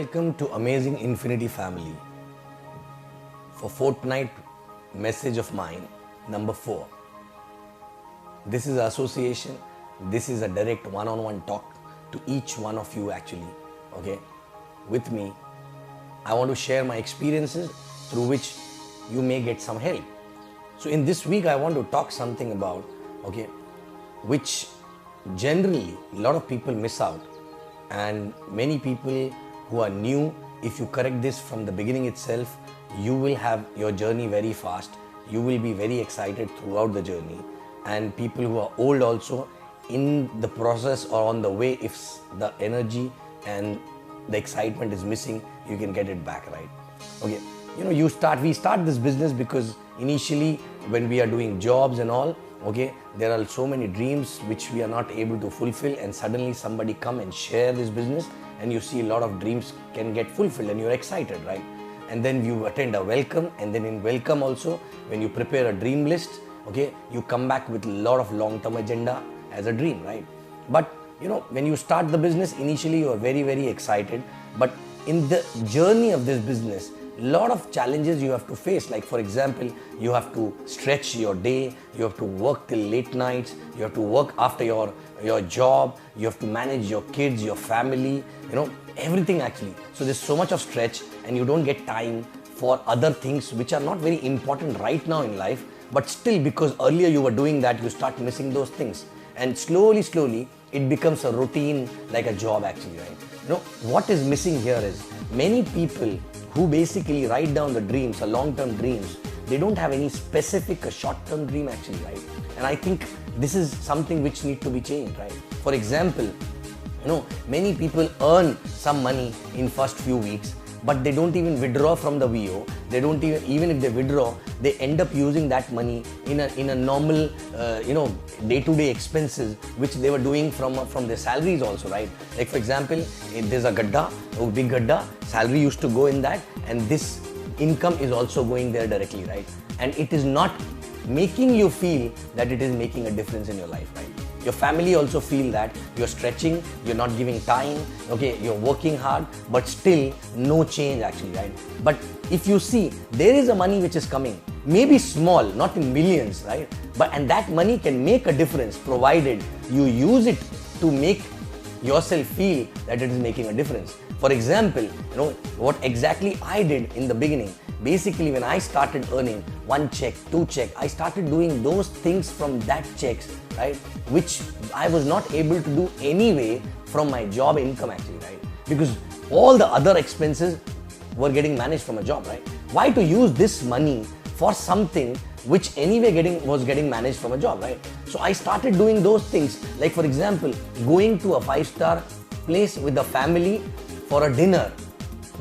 Welcome to Amazing Infiniti family. For Fortnight message of mine, number 4. This is association. This is a direct one-on-one talk to each one of you actually. Okay, with me. I want to share my experiences through which you may get some help. So in this week, I want to talk something about, which generally a lot of people miss out, and many people who are new, if you correct this from the beginning itself, you will have your journey very fast. You will be very excited throughout the journey, and people who are old also, in the process or on the way, if the energy and the excitement is missing, you can get it back, right? Okay, we start this business because initially when we are doing jobs and all, there are so many dreams which we are not able to fulfill, and suddenly somebody come and share this business, and you see a lot of dreams can get fulfilled and you're excited, right? And then you attend a welcome, and then in welcome also, when you prepare a dream list, you come back with a lot of long-term agenda as a dream, right? But when you start the business, initially you are very, very excited, but in the journey of this business, lot of challenges you have to face. Like for example, you have to stretch your day, you have to work till late nights, you have to work after your job, you have to manage your kids, your family, everything actually. So there's so much of stretch, and you don't get time for other things which are not very important right now in life, but still, because earlier you were doing that, you start missing those things, and slowly it becomes a routine, like a job actually, right? What is missing here is many people who basically write down the dreams, the long-term dreams, they don't have any specific short-term dream actually, right? And I think this is something which need to be changed, right? For example, many people earn some money in first few weeks, but they don't even withdraw from the VO. They don't even if they withdraw, they end up using that money in a normal, day-to-day expenses which they were doing from their salaries also, right? Like for example, if there's a gadda, a big gadda, salary used to go in that, and this income is also going there directly, right? And it is not making you feel that it is making a difference in your life, right? Your family also feel that you're stretching, you're not giving time, you're working hard, but still no change actually, right? But if you see, there is a money which is coming, maybe small, not in millions, right? And that money can make a difference provided you use it to make yourself feel that it is making a difference. For example, what exactly I did in the beginning. Basically, when I started earning 1 check, 2 check, I started doing those things from that checks, right? Which I was not able to do anyway from my job income actually, right? Because all the other expenses were getting managed from a job, right? Why to use this money for something which anyway was getting managed from a job, right? So I started doing those things, like for example, going to a 5-star place with the family for a dinner.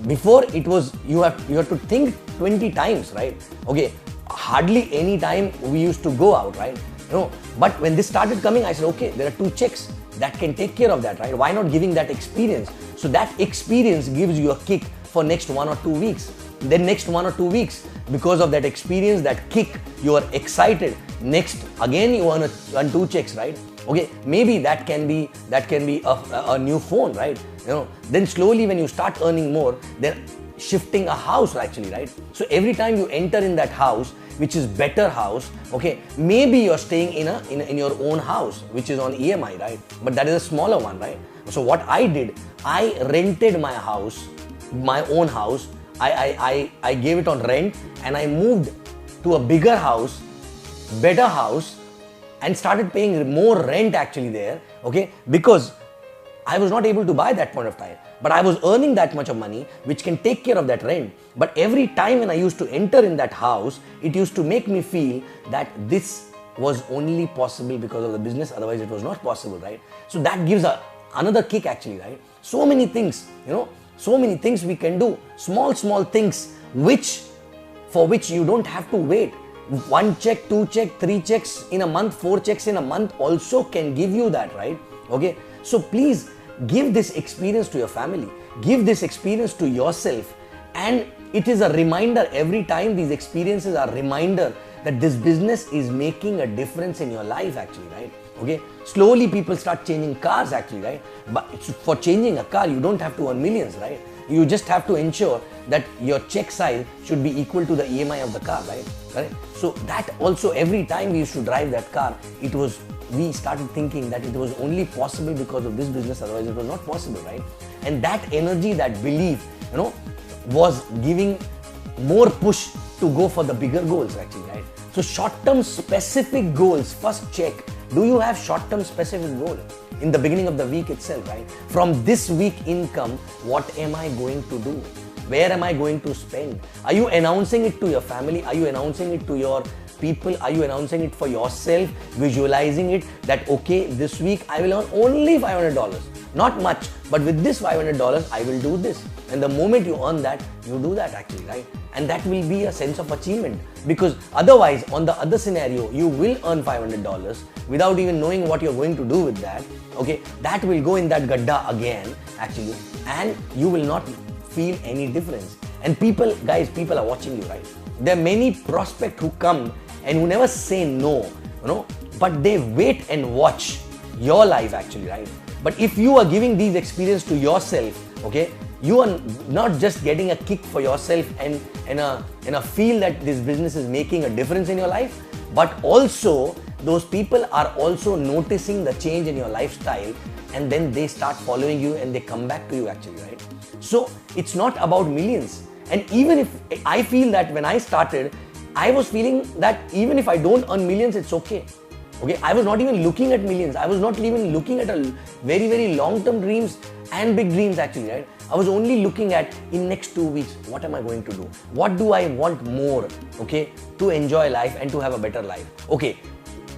Before it was, you have to think 20 times, right? Hardly any time we used to go out, right? But when this started coming, I said, there are 2 checks that can take care of that, right? Why not giving that experience? So that experience gives you a kick for next 1 or 2 weeks. Then next 1 or 2 weeks, because of that experience, that kick, you are excited. Next, again you earn 2 checks, right? Maybe that can be a new phone, right? Then slowly when you start earning more, then shifting a house actually, right? So every time you enter in that house, which is better house, maybe you're staying in your own house, which is on EMI, right? But that is a smaller one, right? So what I did, I rented my house, my own house. I gave it on rent, and I moved to a bigger house, better house, and started paying more rent actually there, because I was not able to buy that point of time, but I was earning that much of money which can take care of that rent. But every time when I used to enter in that house, it used to make me feel that this was only possible because of the business, otherwise it was not possible, right? So that gives another kick actually, right? So many things, so many things we can do, small things for which you don't have to wait. 1 check, 2 check, 3 checks in a month, 4 checks in a month also can give you that, right? So please give this experience to your family, give this experience to yourself, and it is a reminder every time. These experiences are a reminder that this business is making a difference in your life actually, right? Slowly people start changing cars actually, right? But for changing a car, you don't have to earn millions, right? You just have to ensure that your check size should be equal to the EMI of the car, right? Correct? So that also, every time we used to drive that car, we started thinking that it was only possible because of this business, otherwise it was not possible, right? And that energy, that belief, was giving more push to go for the bigger goals actually, right? So short-term specific goals, first check. Do you have short-term specific goal in the beginning of the week itself, right? From this week income, what am I going to do? Where am I going to spend? Are you announcing it to your family? Are you announcing it to your people? Are you announcing it for yourself? Visualizing it that, okay, this week I will earn only $500. Not much, but with this $500, I will do this. And the moment you earn that, you do that actually, right? And that will be a sense of achievement, because otherwise, on the other scenario, you will earn $500 without even knowing what you're going to do with that. Okay, that will go in that gadda again actually, and you will not feel any difference. And people are watching you, right? There are many prospects who come and who never say no, but they wait and watch your life actually, right? But if you are giving these experiences to yourself, okay, you are not just getting a kick for yourself and a feel that this business is making a difference in your life, but also those people are also noticing the change in your lifestyle, and then they start following you and they come back to you actually, right? So it's not about millions. And even if I feel that when I started, I was feeling that even if I don't earn millions, it's okay. Okay, I was not even looking at millions. I was not even looking at a very, very long-term dreams and big dreams actually, right? I was only looking at, in next 2 weeks, what am I going to do? What do I want more, okay, to enjoy life and to have a better life? Okay,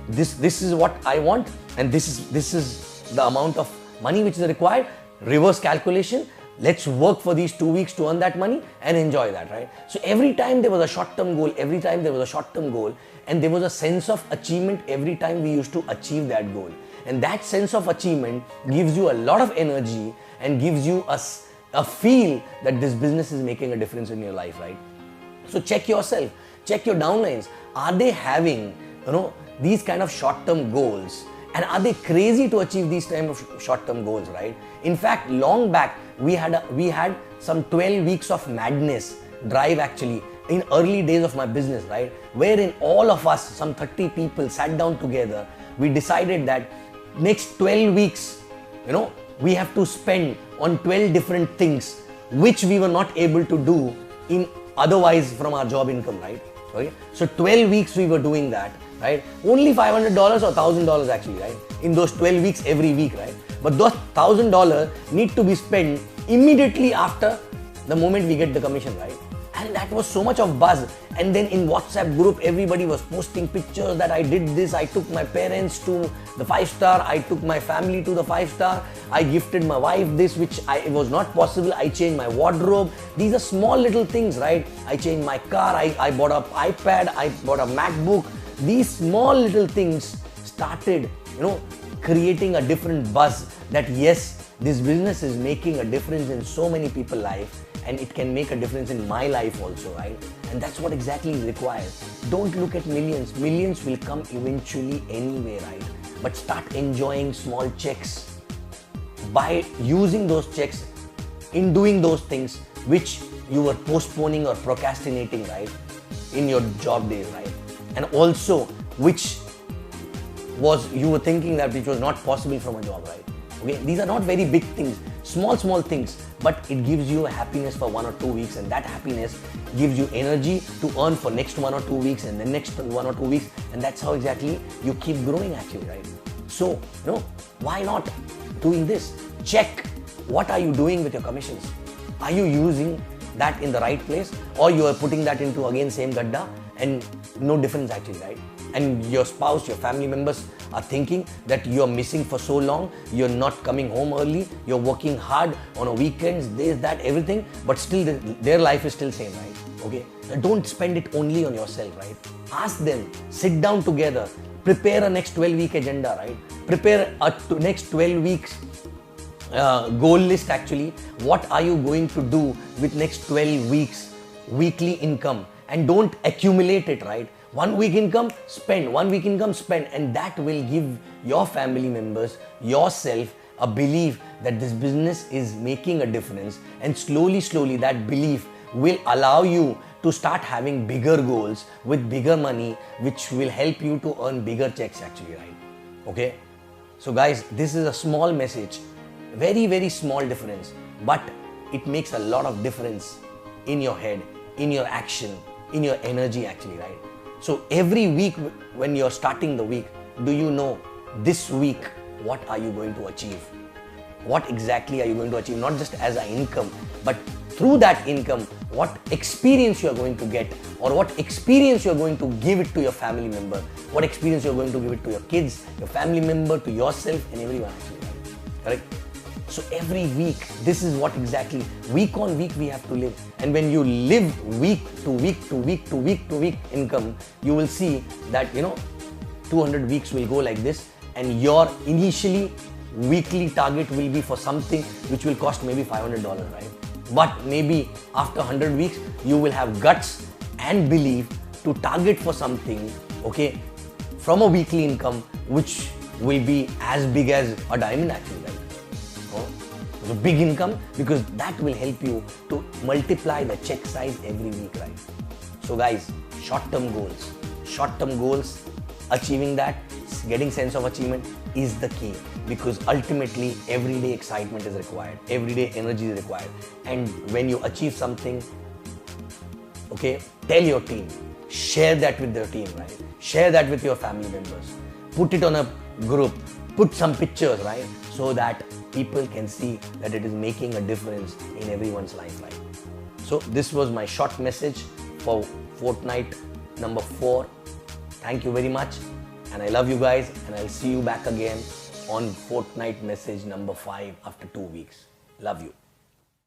this is what I want, and this is the amount of money which is required. Reverse calculation. Let's work for these 2 weeks to earn that money and enjoy that, right? So every time there was a short-term goal, and there was a sense of achievement every time we used to achieve that goal. And that sense of achievement gives you a lot of energy and gives you a feel that this business is making a difference in your life, right? So check yourself, check your downlines. Are they having, these kind of short-term goals? And are they crazy to achieve these kind of short-term goals, right? In fact, long back, we had some 12 weeks of madness drive actually in early days of my business, right? Wherein all of us, some 30 people, sat down together. We decided that next 12 weeks, we have to spend on 12 different things which we were not able to do in otherwise from our job income, right? Okay? So 12 weeks we were doing that, right? Only $500 or $1,000 actually, right? In those 12 weeks every week, right? But those $1,000 need to be spent immediately after the moment we get the commission, right? And that was so much of buzz. And then in WhatsApp group, everybody was posting pictures that I did this. I took my parents to the 5-star. I took my family to the 5-star. I gifted my wife this, which it was not possible. I changed my wardrobe. These are small little things, right? I changed my car. I bought an iPad. I bought a MacBook. These small little things started, creating a different buzz that yes, this business is making a difference in so many people's life. And it can make a difference in my life also, right? And that's what exactly is required. Don't look at millions. Millions will come eventually anyway, right? But start enjoying small checks by using those checks in doing those things which you were postponing or procrastinating, right? In your job days, right? And also which was you were thinking that which was not possible from a job, right? Okay, these are not very big things, small things, but it gives you a happiness for 1 or 2 weeks, and that happiness gives you energy to earn for next 1 or 2 weeks and the next 1 or 2 weeks, and that's how exactly you keep growing actually, right? So, why not doing this? Check what are you doing with your commissions. Are you using that in the right place, or you are putting that into again same gadda and no difference actually, right? And your spouse, your family members are thinking that you are missing for so long, you're not coming home early, you're working hard on a weekends, this, that, everything, but still their life is still same, right? Okay, don't spend it only on yourself, right? Ask them, sit down together, prepare a next 12-week agenda, right? Prepare a next 12 weeks goal list actually. What are you going to do with next 12 weeks weekly income, and don't accumulate it, right? 1 week income, spend. 1 week income, spend. And that will give your family members, yourself, a belief that this business is making a difference, and slowly that belief will allow you to start having bigger goals with bigger money, which will help you to earn bigger checks actually, right? Okay? So guys, this is a small message, very small difference, but it makes a lot of difference in your head, in your action, in your energy actually, right? So every week when you're starting the week, do you know this week what are you going to achieve? What exactly are you going to achieve? Not just as an income, but through that income, what experience you are going to get, or what experience you are going to give it to your family member, what experience you are going to give it to your kids, your family member, to yourself and everyone actually, right? Correct? So every week, this is what exactly, week on week we have to live. And when you live week to week to week to week to week income, you will see that, 200 weeks will go like this, and your initially weekly target will be for something which will cost maybe $500, right? But maybe after 100 weeks, you will have guts and belief to target for something, okay, from a weekly income which will be as big as a diamond actually, right? So big income, because that will help you to multiply the check size every week, right? So guys, short-term goals, achieving that, getting sense of achievement is the key, because ultimately everyday excitement is required, everyday energy is required. And when you achieve something, okay, tell your team, share that with their team, right? Share that with your family members, put it on a group, put some pictures, right? So that people can see that it is making a difference in everyone's life, right? So this was my short message for Fortnight number 4. Thank you very much, and I love you guys, and I'll see you back again on Fortnight message number 5 after 2 weeks. Love you.